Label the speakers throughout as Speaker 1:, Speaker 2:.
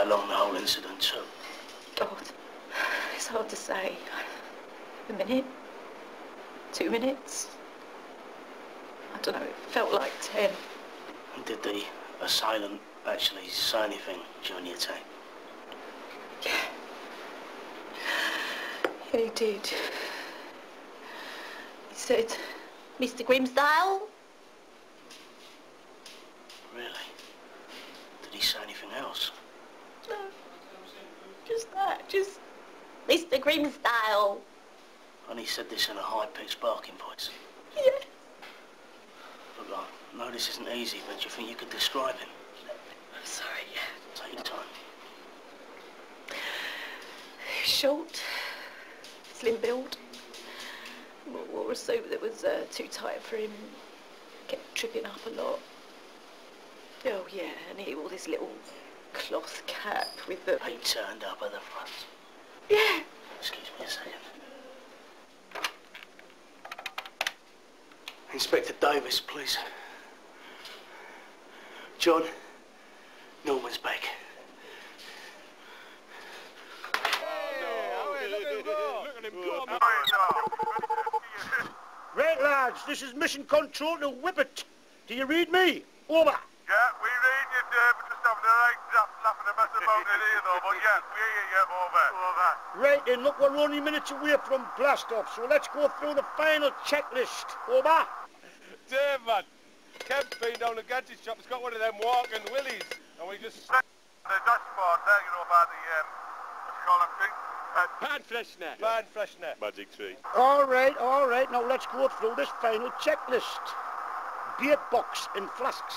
Speaker 1: how long the whole incident took?
Speaker 2: God, it's hard to say. A minute? 2 minutes? I don't know, it felt like 10.
Speaker 1: And did the assailant actually say anything during the attack?
Speaker 2: Yeah. Yeah, he did. He said, Mr. Grimsdale?
Speaker 1: Really? Did he say anything else?
Speaker 2: No. Just that, just Mr. Grimsdale.
Speaker 1: And he said this in a high-pitched barking voice?
Speaker 2: Yeah.
Speaker 1: Look, I know this isn't easy, but do you think you could describe him?
Speaker 2: I'm sorry, yeah.
Speaker 1: Take your time.
Speaker 2: Short, slim build. Wore a suit that was too tight for him. Kept tripping up a lot. Oh yeah, and he wore this little cloth cap with the...
Speaker 1: He turned up at the front.
Speaker 2: Yeah.
Speaker 1: Excuse me a second. Inspector Davis, please. John, Norman's back.
Speaker 3: Right, lads, this is Mission Control to Whippet. Do you read me? Over.
Speaker 4: Yeah, we read you, Dave. We're just having a right zap laughing a mess about it here, though. But yeah, we hear you. Over. Over.
Speaker 3: Right, then, look, we're only minutes away from blast-off, so let's go through the final checklist. Over.
Speaker 4: Dave, man. Kev's been down the gadget shop. He's got one of them walking willies. And we just... The dashboard there, you know, by the, what you call them thing?
Speaker 5: Pan freshener.
Speaker 4: Pan freshener.
Speaker 5: Magic tree.
Speaker 3: All right. Now let's go through this final checklist. Beer box and flasks.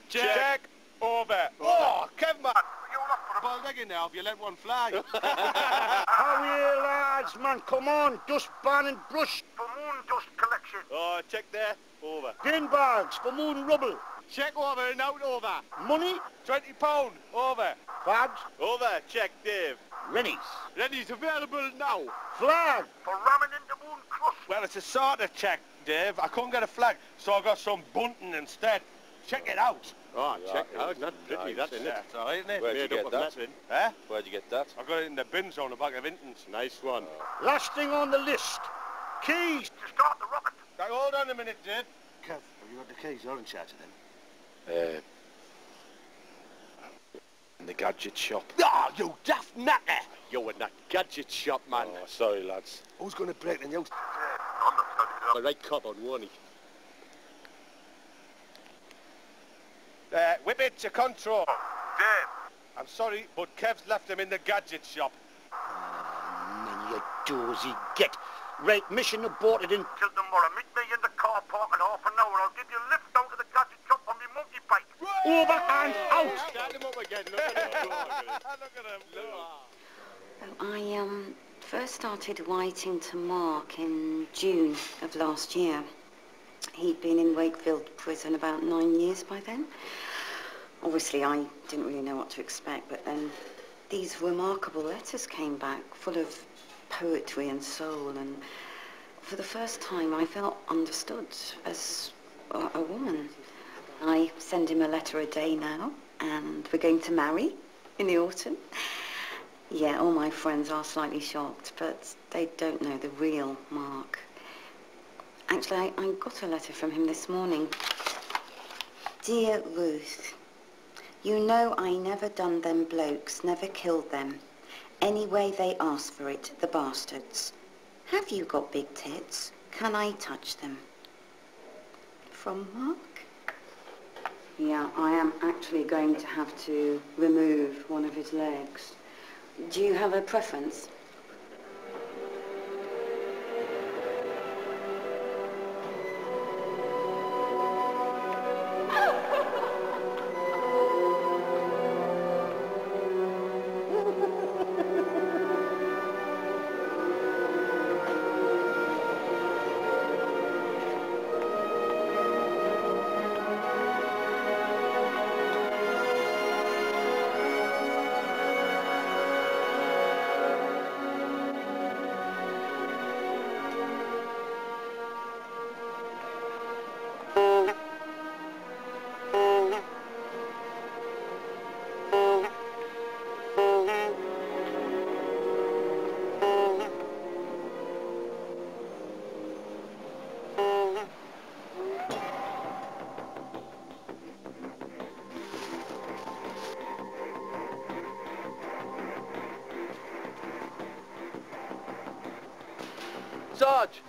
Speaker 4: Check. Over. Oh, Kev, man. You're not for a
Speaker 5: Ball digging now if you let one fly.
Speaker 3: Hurry, lads, man, come on. Dust ban and brush.
Speaker 4: For moon dust collection.
Speaker 5: Oh, check there. Over.
Speaker 3: Bin bags for moon rubble.
Speaker 5: Check over and out over.
Speaker 3: Money.
Speaker 4: £20. Over.
Speaker 3: Bags.
Speaker 5: Over. Check, Dave.
Speaker 3: Rennies.
Speaker 5: Rennie's available now.
Speaker 3: Flag.
Speaker 4: For ramming into moon crust.
Speaker 5: Well, it's a sort of check, Dave. I couldn't get a flag, so I got some bunting instead. Check it out.
Speaker 6: Oh, check out. Not pretty, that's in it.
Speaker 5: It's all right, isn't it?
Speaker 6: Where'd you get that?
Speaker 5: Huh?
Speaker 6: Where'd you get that?
Speaker 5: I got it in the bins on the back of Intons.
Speaker 6: Nice one.
Speaker 3: Last thing on the list. Keys.
Speaker 4: To start the rocket.
Speaker 5: Now, hold on a minute, Dave.
Speaker 6: Kev, have you got the keys? You're in charge of them. In the gadget shop.
Speaker 5: Ah, you daft knacker! You're in that gadget shop, man.
Speaker 6: Oh, sorry, lads.
Speaker 5: Who's going to break the news?
Speaker 4: I'm not studying
Speaker 6: The right cop on warning.
Speaker 5: Whip it to control.
Speaker 4: Dave.
Speaker 5: I'm sorry, but Kev's left him in the gadget shop.
Speaker 3: Man, you dozy get. Right, mission aborted in...
Speaker 4: Till tomorrow. Meet me in the car park in half an hour. I'll give you a lift down to the gadget shop on my monkey bike.
Speaker 3: Over and out.
Speaker 5: Start him up again. Look at him. Look at him.
Speaker 7: Well, I first started writing to Mark in June of last year. He'd been in Wakefield prison about 9 years by then. Obviously, I didn't really know what to expect, but then these remarkable letters came back, full of poetry and soul, and for the first time I felt understood as a woman. I send him a letter a day now, and we're going to marry in the autumn. Yeah, all my friends are slightly shocked, but they don't know the real Mark. Actually, I got a letter from him this morning. Dear Ruth, you know I never done them blokes, never killed them. Anyway they ask for it, the bastards. Have you got big tits? Can I touch them? From Mark? Yeah, I am actually going to have to remove one of his legs. Do you have a preference?
Speaker 5: Sarge!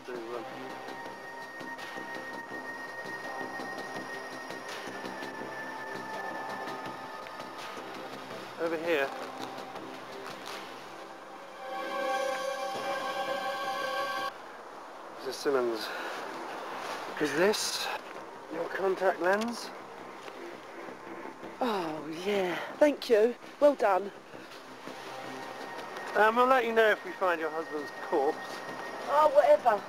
Speaker 5: Over here. Mr. Simmons, is this your contact lens?
Speaker 3: Oh, yeah. Thank you. Well done.
Speaker 5: We'll let you know if we find your husband's corpse.
Speaker 3: Oh, whatever.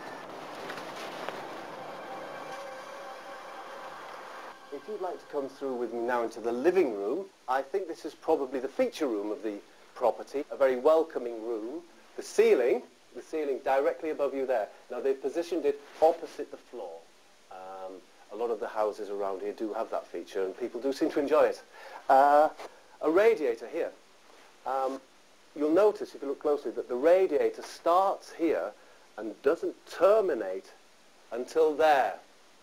Speaker 6: If you'd like to come through with me now into the living room, I think this is probably the feature room of the property, a very welcoming room. The ceiling directly above you there. Now they've positioned it opposite the floor. A lot of the houses around here do have that feature and people do seem to enjoy it. A radiator here. You'll notice, if you look closely, that the radiator starts here and doesn't terminate until there.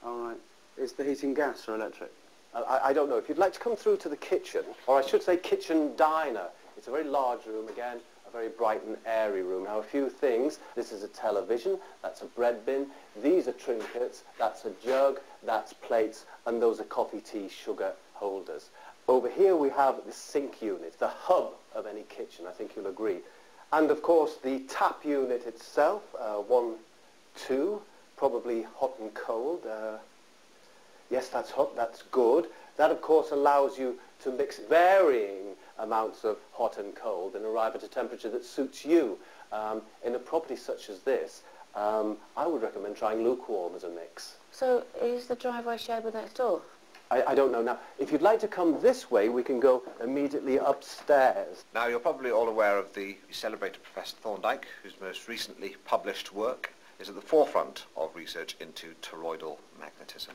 Speaker 8: All right. Is the heating gas or electric?
Speaker 6: I don't know. If you'd like to come through to the kitchen, or I should say kitchen diner, it's a very large room, again, a very bright and airy room. Now, a few things. This is a television, that's a bread bin, these are trinkets, that's a jug, that's plates, and those are coffee, tea, sugar holders. Over here we have the sink unit, the hub of any kitchen, I think you'll agree. And, of course, the tap unit itself, 1, 2, probably hot and cold. Yes, that's hot, that's good. That, of course, allows you to mix varying amounts of hot and cold and arrive at a temperature that suits you. In a property such as this, I would recommend trying lukewarm as a mix.
Speaker 2: So, is the driveway shared with next door?
Speaker 6: I don't know. Now, if you'd like to come this way, we can go immediately upstairs.
Speaker 9: Now, you're probably all aware of the celebrated Professor Thorndike, whose most recently published work is at the forefront of research into toroidal magnetism.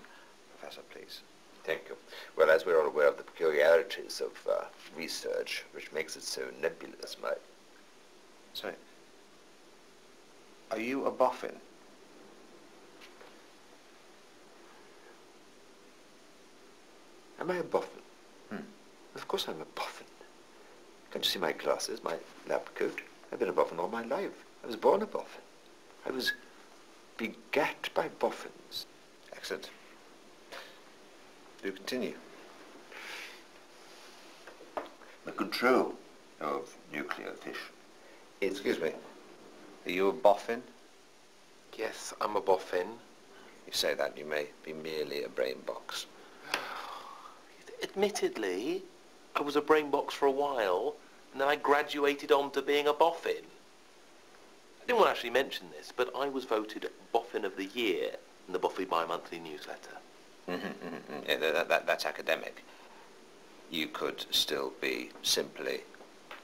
Speaker 9: Professor, please.
Speaker 10: Thank you. Well, as we're all aware of the peculiarities of research, which makes it so nebulous,
Speaker 9: Sorry. Are you a boffin?
Speaker 10: Am I a boffin? Of course I'm a boffin. Can't you see my glasses, my lab coat? I've been a boffin all my life. I was born a boffin. I was begat by boffins.
Speaker 9: Excellent. Do continue.
Speaker 10: The control of nuclear fission.
Speaker 9: Excuse me. Are you a boffin?
Speaker 11: Yes, I'm a boffin.
Speaker 9: You say that, you may be merely a brain box.
Speaker 11: Admittedly, I was a brain box for a while, and then I graduated on to being a boffin. I didn't want to actually mention this, but I was voted Boffin of the Year in the Buffy Bi-Monthly newsletter.
Speaker 9: Yeah, that's academic. You could still be simply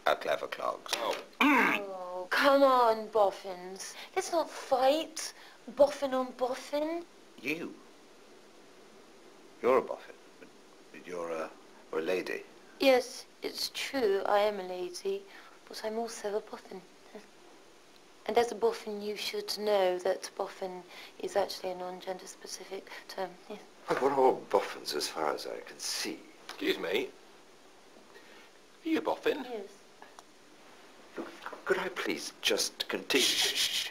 Speaker 9: a clever clogs.
Speaker 12: Oh, come on, boffins. Let's not fight. Boffin on boffin.
Speaker 9: You're a boffin, but you're a lady.
Speaker 12: Yes, it's true, I am a lady, but I'm also a boffin. And as a boffin, you should know that boffin is actually a non-gender specific term. Yes.
Speaker 10: Well, we're all boffins as far as I can see.
Speaker 11: Excuse me. Are you a boffin?
Speaker 12: Yes.
Speaker 10: Could I please just continue?
Speaker 11: Shh.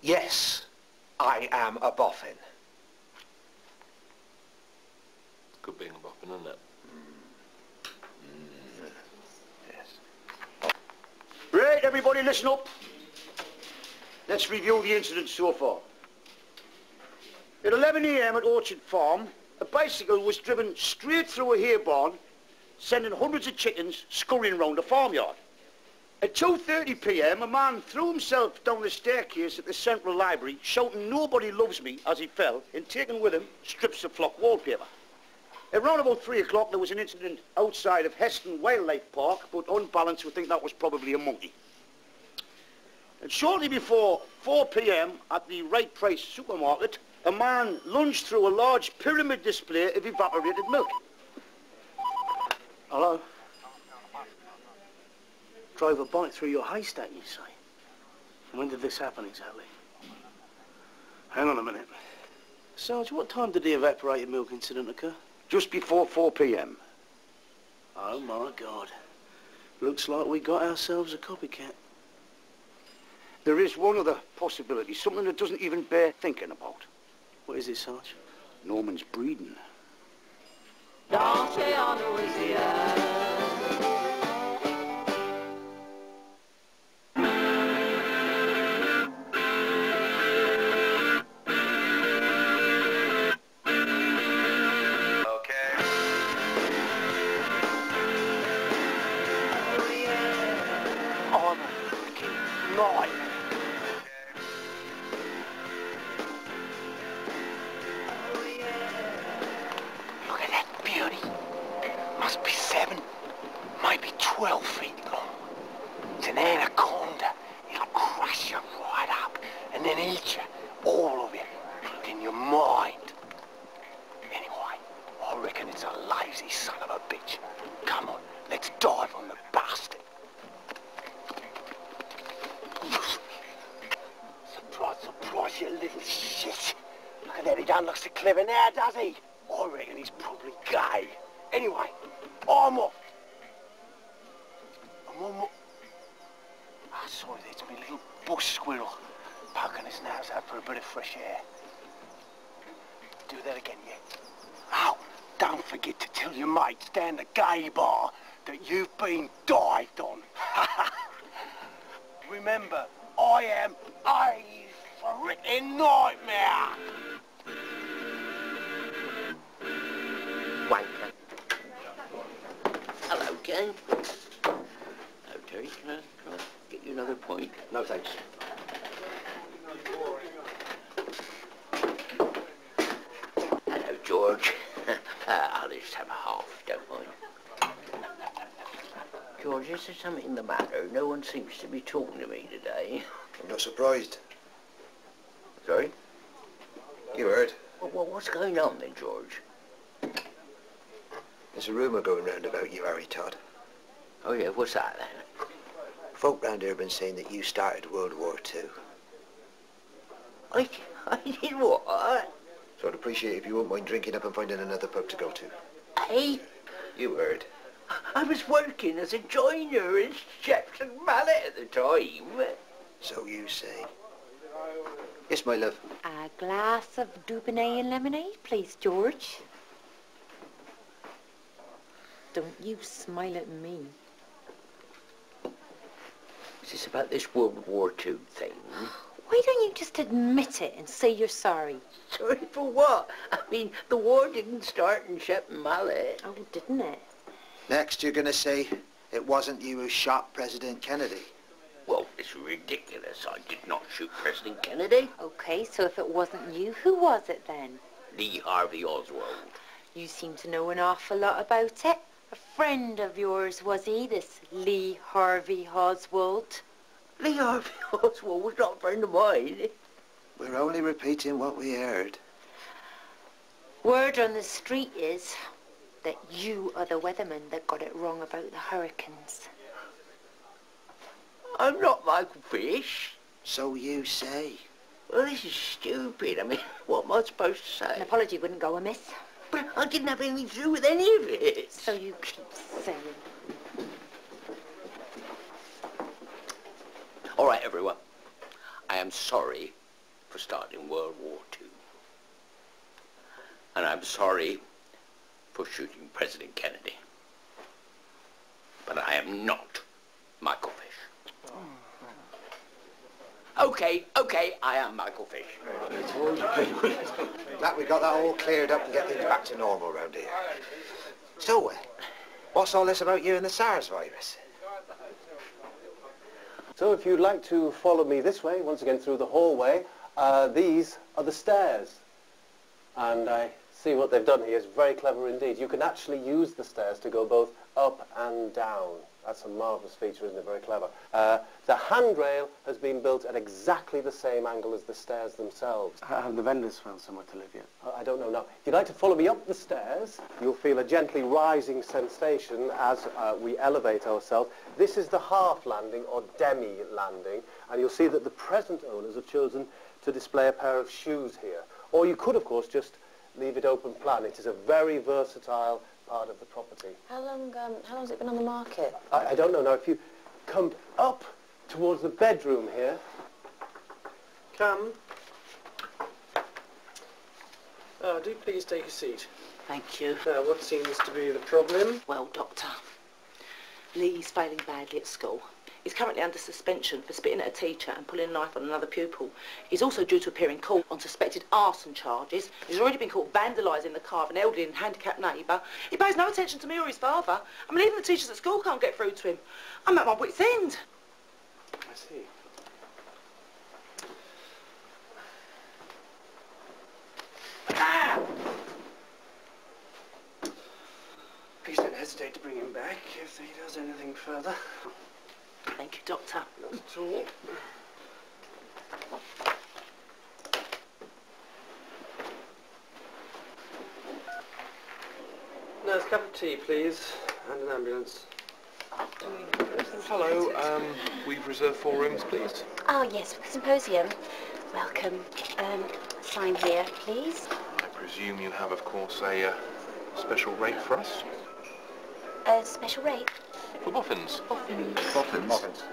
Speaker 10: Yes, I am a boffin.
Speaker 11: Good being a boffin, isn't it?
Speaker 10: Yes.
Speaker 3: Right, everybody listen up. Let's review the incident so far. At 11 a.m. at Orchard Farm, a bicycle was driven straight through a hay barn, sending hundreds of chickens scurrying round the farmyard. At 2:30 p.m, a man threw himself down the staircase at the Central Library, shouting "Nobody loves me" as he fell, and taking with him strips of flock wallpaper. At round about 3 o'clock, there was an incident outside of Heston Wildlife Park, but on balance, we think that was probably a monkey. And shortly before 4 p.m, at the Right Price supermarket, a man lunged through a large pyramid display of evaporated milk. Hello? Drove a bike through your haystack, you say? When did this happen exactly? Hang on a minute. Sarge, what time did the evaporated milk incident occur? Just before 4 p.m. Oh, my God.
Speaker 1: Looks like we got ourselves a copycat.
Speaker 3: There is one other possibility, something that doesn't even bear thinking about.
Speaker 1: What is it, Sarge?
Speaker 3: Norman's breeding.
Speaker 1: I'm a freaking nightmare. Look at that beauty. Must be 7, maybe 12 feet long. It's an anaconda. It'll crush you right up and then eat you, all of you, in your mind. Anyway, I reckon it's a lazy son of a bitch. Come on, let's dive on the bastard. Surprise, you little shit. Look at that, he don't look so clever now, does he? I reckon he's probably gay. Anyway, I'm off. I'm on. Ah, sorry, it's my little bush squirrel poking his nose out for a bit of fresh air. Do that again, yeah? Oh, don't forget to tell your mates down the gay bar that you've been dived on. Remember, I am a freaking nightmare.
Speaker 13: Wanker. Hello, gang. Hello, Terry. Can I get you another point?
Speaker 1: No, thanks.
Speaker 13: Hello, George. I'll just have a half, don't mind. George, is there something the matter? No one seems to be talking to me today.
Speaker 10: I'm not surprised.
Speaker 13: Sorry?
Speaker 10: You heard.
Speaker 13: Well, what's going on then, George?
Speaker 10: There's a rumour going round about you, Harry Todd.
Speaker 13: Oh, yeah, what's that then?
Speaker 10: Folk round here have been saying that you started World War II.
Speaker 13: I did what?
Speaker 10: So I'd appreciate if you wouldn't mind drinking up and finding another pub to go to.
Speaker 13: Hey?
Speaker 10: You heard.
Speaker 13: I was working as a joiner in Sheps and Mallet at the time.
Speaker 10: So you say. Yes, my love.
Speaker 12: A glass of Dubonnet and lemonade, please, George. Don't you smile at me.
Speaker 13: Is this about this World War II thing?
Speaker 12: Why don't you just admit it and say you're sorry?
Speaker 13: Sorry for what? I mean, the war didn't start in Sheps and Mallet.
Speaker 12: Oh, didn't it?
Speaker 10: Next, you're going to say it wasn't you who shot President Kennedy.
Speaker 13: Well, it's ridiculous. I did not shoot President Kennedy.
Speaker 12: Okay, so if it wasn't you, who was it then?
Speaker 13: Lee Harvey Oswald.
Speaker 12: You seem to know an awful lot about it. A friend of yours, was he, this Lee Harvey Oswald?
Speaker 13: Lee Harvey Oswald was not a friend of mine.
Speaker 10: We're only repeating what we heard.
Speaker 12: Word on the street is that you are the weatherman that got it wrong about the hurricanes.
Speaker 13: I'm not Michael Fish.
Speaker 10: So you say.
Speaker 13: Well, this is stupid. I mean, what am I supposed to say?
Speaker 12: An apology wouldn't go amiss.
Speaker 13: But I didn't have anything to do with any of it.
Speaker 12: So you keep saying.
Speaker 13: All right, everyone. I am sorry for starting World War II. And I'm sorry for shooting President Kennedy. But I am not Michael Fish. Okay, I am Michael Fish.
Speaker 10: Glad we got that all cleared up and get things back to normal round here. So, what's all this about you and the SARS virus?
Speaker 6: So if you'd like to follow me this way, once again through the hallway, these are the stairs. And I see what they've done here is very clever indeed. You can actually use the stairs to go both up and down. That's a marvellous feature, isn't it? Very clever. The handrail has been built at exactly the same angle as the stairs themselves.
Speaker 8: Have the vendors found somewhere to live yet?
Speaker 6: I don't know now. If you'd like to follow me up the stairs, you'll feel a gently rising sensation as we elevate ourselves. This is the half landing or demi landing, and you'll see that the present owners have chosen to display a pair of shoes here. Or you could, of course, just leave it open plan. It is a very versatile part of the property.
Speaker 2: How long's it been on the market?
Speaker 6: I don't know. Now, if you come up towards the bedroom here, come. Do please take a seat.
Speaker 14: Thank you.
Speaker 6: Now, what seems to be the problem?
Speaker 14: Well, Doctor, Lee's failing badly at school. He's currently under suspension for spitting at a teacher and pulling a knife on another pupil. He's also due to appear in court on suspected arson charges. He's already been caught vandalising the car of an elderly and handicapped neighbour. He pays no attention to me or his father. I mean, even the teachers at school can't get through to him. I'm at my wit's end.
Speaker 6: I see. Please don't hesitate to bring him back if he does anything further.
Speaker 14: Thank you, Doctor.
Speaker 6: Not at all. Nurse, cup of tea, please, and an ambulance.
Speaker 11: Hello, we've reserved 4 rooms, please.
Speaker 15: Oh, yes, for the symposium. Welcome. Sign here, please.
Speaker 11: I presume you have, of course, a special rate for us?
Speaker 15: A special rate?
Speaker 11: For boffins.
Speaker 10: Boffins.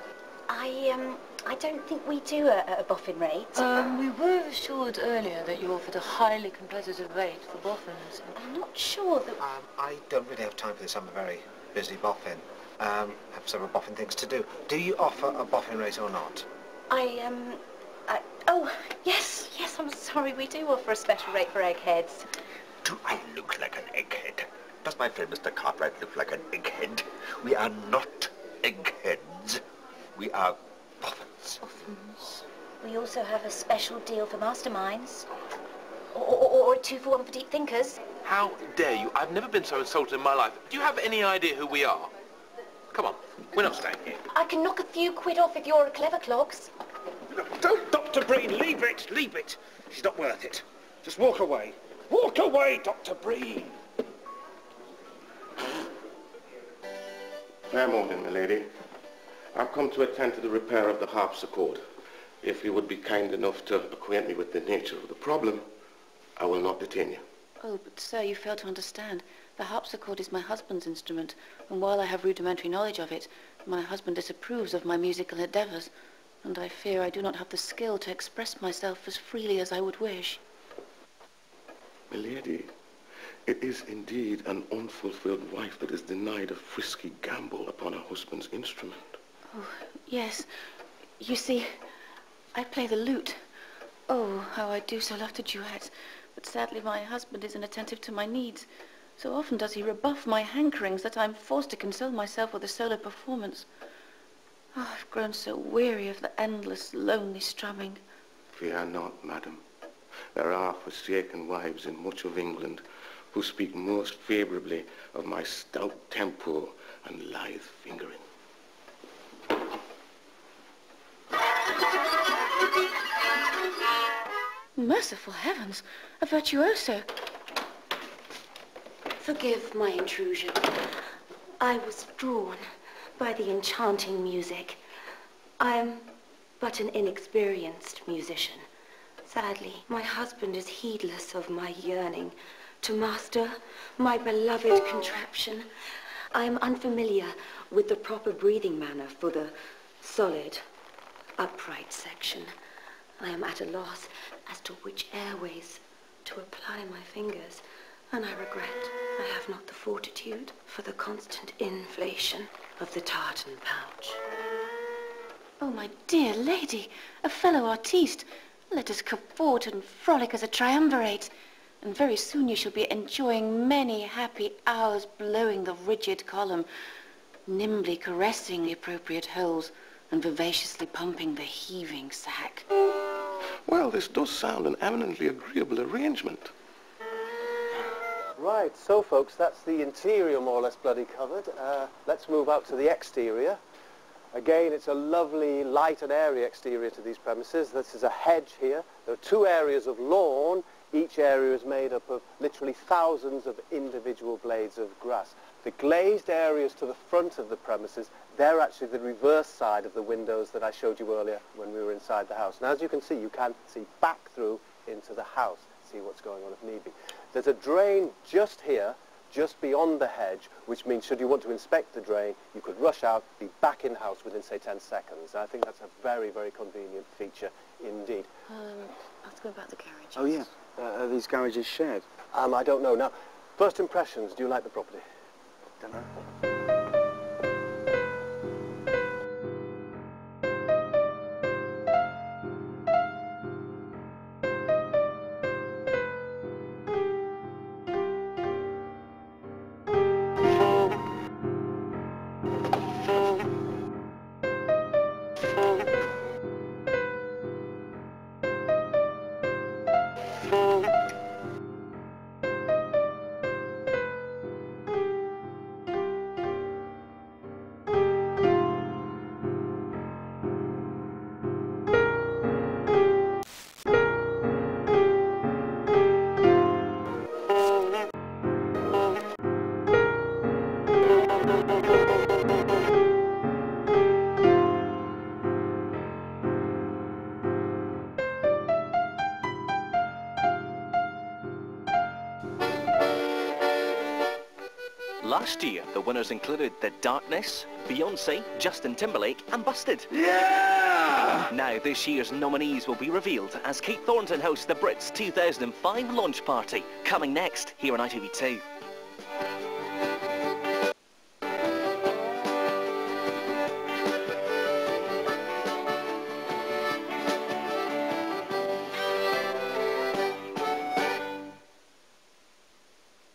Speaker 15: I don't think we do a boffin rate.
Speaker 12: We were assured earlier that you offered a highly competitive rate for boffins.
Speaker 15: I'm not sure that...
Speaker 9: I don't really have time for this. I'm a very busy boffin. Have several boffin things to do. Do you offer a boffin rate or not?
Speaker 15: Oh, yes, I'm sorry, we do offer a special rate for eggheads.
Speaker 10: Do I look like an egghead? Does my friend Mr. Cartwright look like an egghead? We are not eggheads. We are boffins.
Speaker 15: Boffins. We also have a special deal for masterminds. Or a 2 for 1 for deep thinkers.
Speaker 11: How dare you? I've never been so insulted in my life. Do you have any idea who we are? Come on, we're not staying here.
Speaker 15: I can knock a few quid off if you're a clever clogs.
Speaker 3: Don't, Dr. Breen, leave it. She's not worth it. Just walk away. Walk away, Dr. Breen.
Speaker 4: Fair morning, my lady. I've come to attend to the repair of the harpsichord. If you would be kind enough to acquaint me with the nature of the problem, I will not detain you.
Speaker 2: Oh, but sir, you fail to understand. The harpsichord is my husband's instrument, and while I have rudimentary knowledge of it, my husband disapproves of my musical endeavours, and I fear I do not have the skill to express myself as freely as I would wish.
Speaker 4: My lady, it is indeed an unfulfilled wife that is denied a frisky gamble upon her husband's instrument.
Speaker 2: Oh, yes. You see, I play the lute. Oh, how I do so love to duet. But sadly my husband is inattentive to my needs. So often does he rebuff my hankerings that I'm forced to console myself with a solo performance. Oh, I've grown so weary of the endless, lonely strumming.
Speaker 4: Fear not, madam. There are forsaken wives in much of England who speak most favourably of my stout tempo and lithe fingering.
Speaker 2: Merciful heavens, a virtuoso.
Speaker 15: Forgive my intrusion. I was drawn by the enchanting music. I am but an inexperienced musician. Sadly, my husband is heedless of my yearning to master my beloved contraption. I am unfamiliar with the proper breathing manner for the solid, upright section. I am at a loss as to which airways to apply my fingers, and I regret I have not the fortitude for the constant inflation of the tartan pouch.
Speaker 2: Oh, my dear lady, a fellow artiste, let us cavort and frolic as a triumvirate, and very soon you shall be enjoying many happy hours blowing the rigid column, nimbly caressing the appropriate holes, and vivaciously pumping the heaving sack.
Speaker 4: Well, this does sound an eminently agreeable arrangement.
Speaker 6: Right, so folks, that's the interior more or less bloody covered. Let's move out to the exterior. Again, it's a lovely light and airy exterior to these premises. This is a hedge here. There are 2 areas of lawn. Each area is made up of literally thousands of individual blades of grass. The glazed areas to the front of the premises, they're actually the reverse side of the windows that I showed you earlier when we were inside the house. And as you can see, you can see back through into the house, see what's going on if need be. There's a drain just here, just beyond the hedge, which means should you want to inspect the drain, you could rush out, be back in-house within, say, 10 seconds. I think that's a very, very convenient feature indeed.
Speaker 2: Let's go about the garages.
Speaker 8: Oh, yeah. Are these garages shared?
Speaker 6: I don't know. Now, first impressions, do you like the property?
Speaker 8: Don't know.
Speaker 16: Last year, the winners included The Darkness, Beyonce, Justin Timberlake and Busted.
Speaker 1: Yeah!
Speaker 16: Now this year's nominees will be revealed as Kate Thornton hosts the Brits 2005 launch party, coming next here on ITV2.